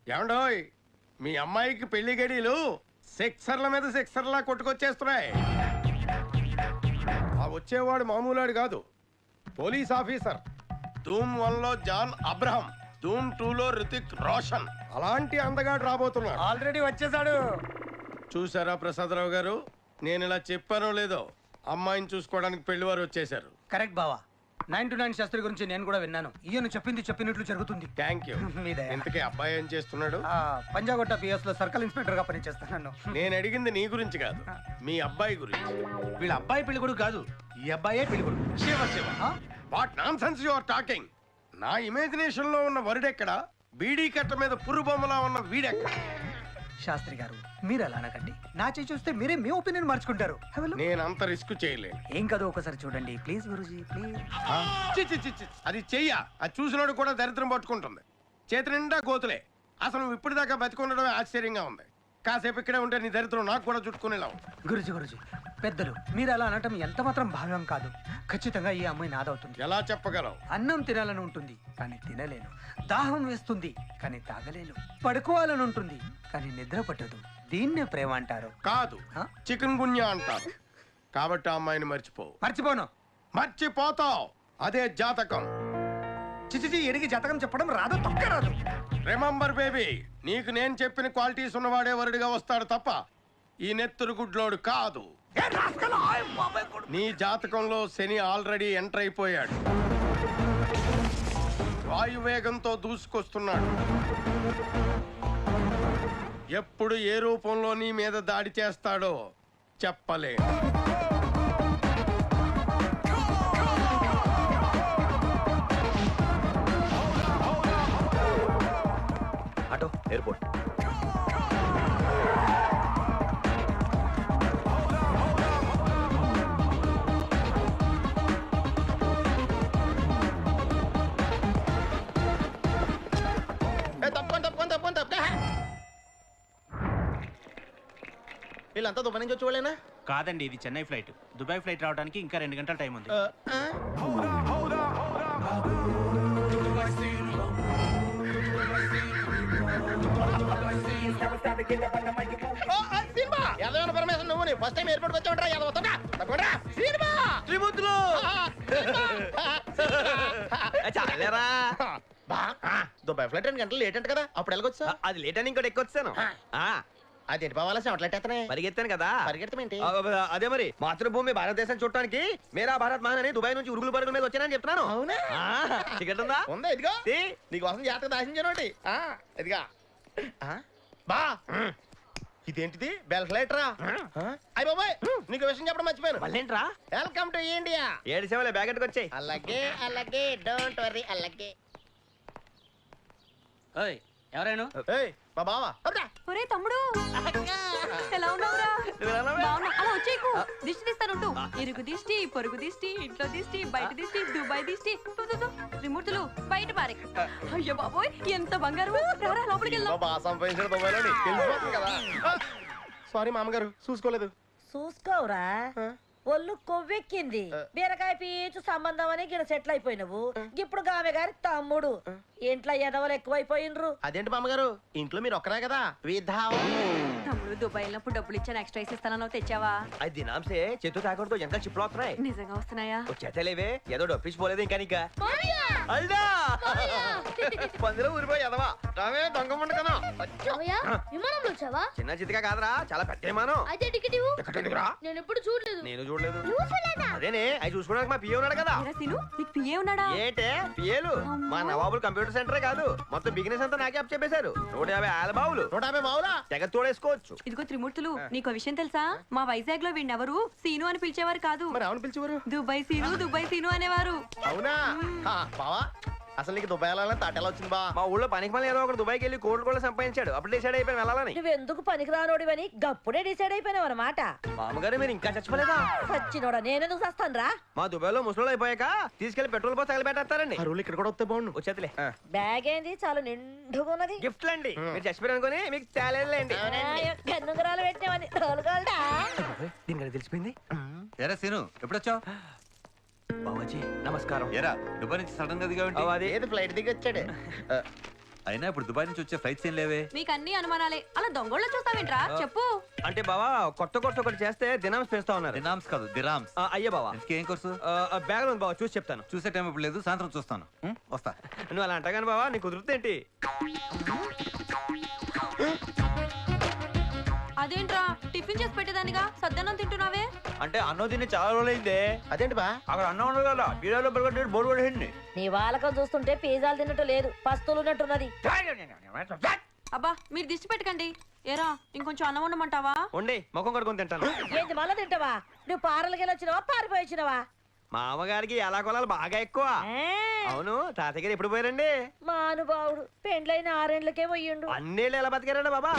ఏమండోయ్ మీ అమ్మాయికి పెళ్లి గడియలు సిక్సర్ల మీద సిక్సర్లా కొట్టుకొచ్చేస్తున్నాయి. ఆ వచ్చేవాడు మామూలాడు కాదు, పోలీస్ ఆఫీసర్. ధూమ్ 1లో జాన్ అబ్రహం, ధూమ్ 2లో రితిక్ రోషన్. అలాంటి అందగాడు రాబోతున్నాడు. ఆల్రెడీ వచ్చేసాడు. చూసారా ప్రసాదరావు గారు, నేను ఇలా చెప్పానో లేదో, అమ్మాయిని చూసుకోవడానికి పెళ్లి వారు వచ్చేసారు. కరెక్ట్ బావా. 9 to 9 శాస్త్రి గురించి నేను కూడా విన్నాను. ఈయన చెప్పింది చెప్పినట్లు జరుగుతుంది. Thank you. మీ దయ. ఇంతకీ అబ్బాయి ఏం చేస్తున్నాడు? పంజాగుట్ట పిఎస్ లో సర్కిల్ ఇన్స్పెక్టర్ గా పనిచేస్తున్నాను. నేను అడిగింది నీ గురించి కాదు, మీ అబ్బాయి గురించి. వీళ్ళ అబ్బాయి పెళ్లి కొడుకు కాదు, ఈ అబ్బాయే పెళ్లి కొడుకు. Shiva Shiva, what nonsense you are talking? నా ఇమాజినేషన్ లో ఉన్న వరుడెక్కడ, బీడీ కట్ట మీద పురు బొమ్మలా ఉన్న వీడెక్కడ? శాస్త్రి గారు మీరు అలా అనకండి. నా చేయి చూస్తే మీరే మీ ఒపీనియన్ మార్చుకుంటారు. నేను అంత రిస్క్ చేయలేను. ఏం కాదు, ఒకసారి చూడండి ప్లీజ్ గురూజీ ప్లీజ్. అది చెయ్య, అది చూసినోడు కూడా దరిద్రం పట్టుకుంటుంది. చేతి నిండా గోతులే. అసలు నువ్వు ఇప్పటిదాకా బతికుండడమే ఆశ్చర్యంగా ఉంది. కాసేపు ఇక్కడే ఉంటే నీ దరిద్రం నాకు కూడా చుట్టుకునేలా ఉంది. గురూజీ పెద్దలు మీరు అలా అనటం ఎంత మాత్రం భావ్యం కాదు. ఖచ్చితంగా ఈ అమ్మాయి నాదవుతుంది. ఎలా చెప్పగలవు? అన్నం తినాలని ఉంటుంది కానీ తినలేను. దాహం వేస్తుంది కానీ తాగలేను. పడుకోవాలని ఉంటుంది కానీ నిద్ర పట్టదు. దీన్నే ప్రేమ అంటారు. కాదు, చికెన్ గున్యా అంటారు. కాబట్టి ఆ అమ్మాయిని మర్చిపోవు. మర్చిపోను. మర్చిపోతావు, అదే జాతకం. చిచిచి ఎడిగి జాతకం చెప్పడం రాదు, తొక్క రాదు. రిమెంబర్ బేబీ, నీకు నేను చెప్పిన క్వాలిటీస్ ఉన్నవాడే వరుడిగా వస్తాడు తప్ప ఈ నెత్తురు గుడ్లోడు కాదు. నీ జాతకంలో శని ఆల్రెడీ ఎంటర్ అయిపోయాడు. వాయువేగంతో దూసుకొస్తున్నాడు. ఎప్పుడు ఏ రూపంలో నీ మీద దాడి చేస్తాడో చెప్పలేను. Auto airport. వీళ్ళంతా దుబాయ్ నుంచి వచ్చి వాళ్ళేనా? కాదండి, ఇది చెన్నై ఫ్లైట్. దుబాయ్ ఫ్లైట్ రావడానికి ఇంకా 2 గంటల టైం ఉంది. నువ్వు ఫస్ట్ టైం ఎయిర్పోర్ట్ చాలేరా, దుబాయ్ ఫ్లైట్ 2 గంటలు లేట్ అంట కదా, అప్పుడు వెళ్ళకొచ్చా? అది లేట్ అని ఇంకోటి ఎక్కొచ్చాను. అదేంటి బావాల సెవట్లెట్టేతనే పరిగెత్తాను కదా. పరిగెత్తమేంటి? అదే మరి మాతృభూమి భారతదేశం చూడటానికి మేరా భారత్ మహాన్ అని దుబాయ్ నుంచి ఉరుగులు పరుగుల మీద వచ్చానని చెప్తున్నాను. అవునా? టికెట్ ఉందా? ఉందా? ఇదిగో నీకోసం జాతక దాచించానోటి. ఇదిగా బా, ఇదేంటిది? బెల్ ఫ్లైట్ రా. అయ్య బాబాయ్, నీకు విషయం చెప్పడం మర్చిపోయాను. మళ్ళేంట్రా? Welcome to India. 7 సేవలే బ్యాగెట్కి వచ్చాయి. అలాగే అలాగే, డోంట్ వర్రీ. అలాగే. ఎవరైనా మా బావా. ఒరే తమ్ముడు, ఎలా ఉన్నావురా? బావున్నా. అలా వచ్చేకు, దిష్టి తీస్తానుంటూ. ఇరుగు దిష్టి, పొరుగు దిష్టి, ఇంట్లో దిష్టి, బయట దిష్టి, దుబాయ్ దిష్టి. త్రిమూర్తులు బయట పారే. అయ్యో బాబోయ్, ఎంత బంగారు. రారా లోపలికి వెళ్దాం. బాగా సంపాదించిన దుబాయ్లో తెలిసిపోతుంది కదా. సారీ మామగారు, చూసుకోలేదు. చూసుకోవురా, ఒళ్ళు కొవ్వెక్కింది. బీరకాయ పీచు సంబంధం అని గిడ సెటిల్ అయిపోయినవు. ఇప్పుడు గామె గారి తమ్ముడు. ఇంట్లో ఎదవలు ఎక్కువైపోయినరు. అదేంటి మామగారు, ఇంట్లో మీరు ఒక్కరే కదా? తమ్ముడు దుబాయ్ వెళ్ళినప్పుడు డబ్బులు ఇచ్చాను, ఎక్స్ట్రా ఇస్తానో తెచ్చావా? అది దినాంసే చేతు తాకూడదు, ఎంత చిప్పులు వస్తున్నాయి. నిజంగా వస్తున్నాయా? చేతలేవే, ఏదో డొప్పించిపోలేదు ఇంకా నీకా. అల్దా పందిలో ఊరిపోయి ఎదవా రావే దొంగ ముండు కదా. విమానంలో వచ్చావా? చిన్న చితిగా కాదరా, చాలా పెద్ద విమానం. అయితే టికెట్ ఇవ్వు. టికెట్ ఎందుకురా? నేను ఎప్పుడు చూడలేదు. నేను చూడలేదు. అదేనే, అవి చూసుకోవడానికి మా పిఏ ఉన్నాడు కదా. సీను, నీకు పిఏ ఉన్నాడా? ఏంటే పిఏలు? మా నవాబులు కంప్యూటర్ సెంటరే కాదు, మొత్తం బిజినెస్ అంతా నాకే అప్ చెప్పేశారు. 150 ఆలబావులు. 150 బావులా? తెగ తోడేసుకోవచ్చు. ఇదిగో త్రిమూర్తులు, నీకు విషయం తెలుసా? మా వైజాగ్ లో వీడినెవరు సీను అని పిలిచేవారు కాదు. మరి అవును పిలిచేవారు? దుబాయ్ సీను, దుబాయ్ సీను అనేవారు. అవునా? బావా, అసలు నీకు దుబాయ్ వెళ్ళాలని తాటెలా వచ్చింది బా? మా ఊళ్ళో పనికి మళ్ళీ ఏదో ఒకటి దుబాయ్కి వెళ్ళి కోట్లు సంపాదించాడు. అప్పుడు డిసైడ్ అయిపోయి వెళ్ళాలని. నువ్వెందుకు పనికిరానోడివని గప్పుడే డిసైడ్ అయిపోయినావు అనమాట. మామగారు మీరు ఇంకా చచ్చిపోలేదా? సచ్చినోడా, నేనెందుకు చస్తాను రా? మా దుబాయ్ లో ముసలు అయిపోయాక తీసుకెళ్లి పెట్రోల్ పోసి తగలబెట్టేస్తారండి. ఆ రూల్ ఇక్కడ కూడా వస్తే బాగుండు. వచ్చేతలే. బ్యాగ్ ఏంది చాలా నిండుగున్నది. గిఫ్ట్లు అండి, మీరు చచ్చిపోయారు అనుకుని మీకు తేలేదులేండి. గన్నుగురాలు పెట్టినావని తోలుగలడా? దీనికి తెలిసిపోయింది. ఎరా సీను, ఎప్పుడొచ్చావు? బావాజీ నమస్కారం. ఎరా దుబాయ్ నుంచి సడన్ గా దిగా ఏది ఫ్లైట్ దిగి వచ్చాడు. అయినా ఇప్పుడు దుబాయ్ నుంచి వచ్చే ఫ్లైట్స్ ఏం లేవే. మీకు అన్ని అనుమానాలే. అలా దొంగళ్ళు చూస్తావేంట్రా? చెప్పు. అంటే బావా కొత్త కోర్సు ఒకటి చేస్తే దినామ్స్ పెంచుతా ఉన్నారు. దినామ్స్ కాదు దిరామ్స్. అయ్యే బావా ఇంకేం కోర్సు? బ్యాగ్ ఉంది బావా, చూసి చెప్తాను. చూసే టైం ఇప్పుడు లేదు, సాయంత్రం చూస్తాను. వస్తా. నువ్వు అలా అంటగాని బావా, నీకు కుదురుతుందేంటి? అదేంట్రా టిఫిన్ చేసి పెట్టేదానిగా సద్దన్నం తింటున్నావే? అంటే అన్నం తిని చాలా రోజులైందే. అదేంటి బా అక్కడ అన్నం ఉండదు కదా, బీరాలో బర్గర్ బోర్డు పడేయండి. నీ వాళ్ళకం చూస్తుంటే పిజ్జాలు తిన్నట్టు లేదు, పస్తులు ఉన్నట్టున్నది. అబ్బా మీరు దిష్టి పెట్టకండి. ఏరా ఇంకొంచెం అన్నం ఉండమంటావా? ఉండి ముఖం కడుకొని తింటాను. ఏంటి మళ్ళా తింటావా? నువ్వు పారలకి వచ్చినావా, పారిపోయి వచ్చినావా? మా అమ్మగారికి ఎలా కొలాలు బాగా ఎక్కువ. అవును, తాతయ్య గారు ఎప్పుడు పోయారండి? మా అనుభావుడు పెండ్లైన 6 ఏళ్లకే పోయిండు. అన్నేళ్ళు ఎలా బతికారండి బాబా?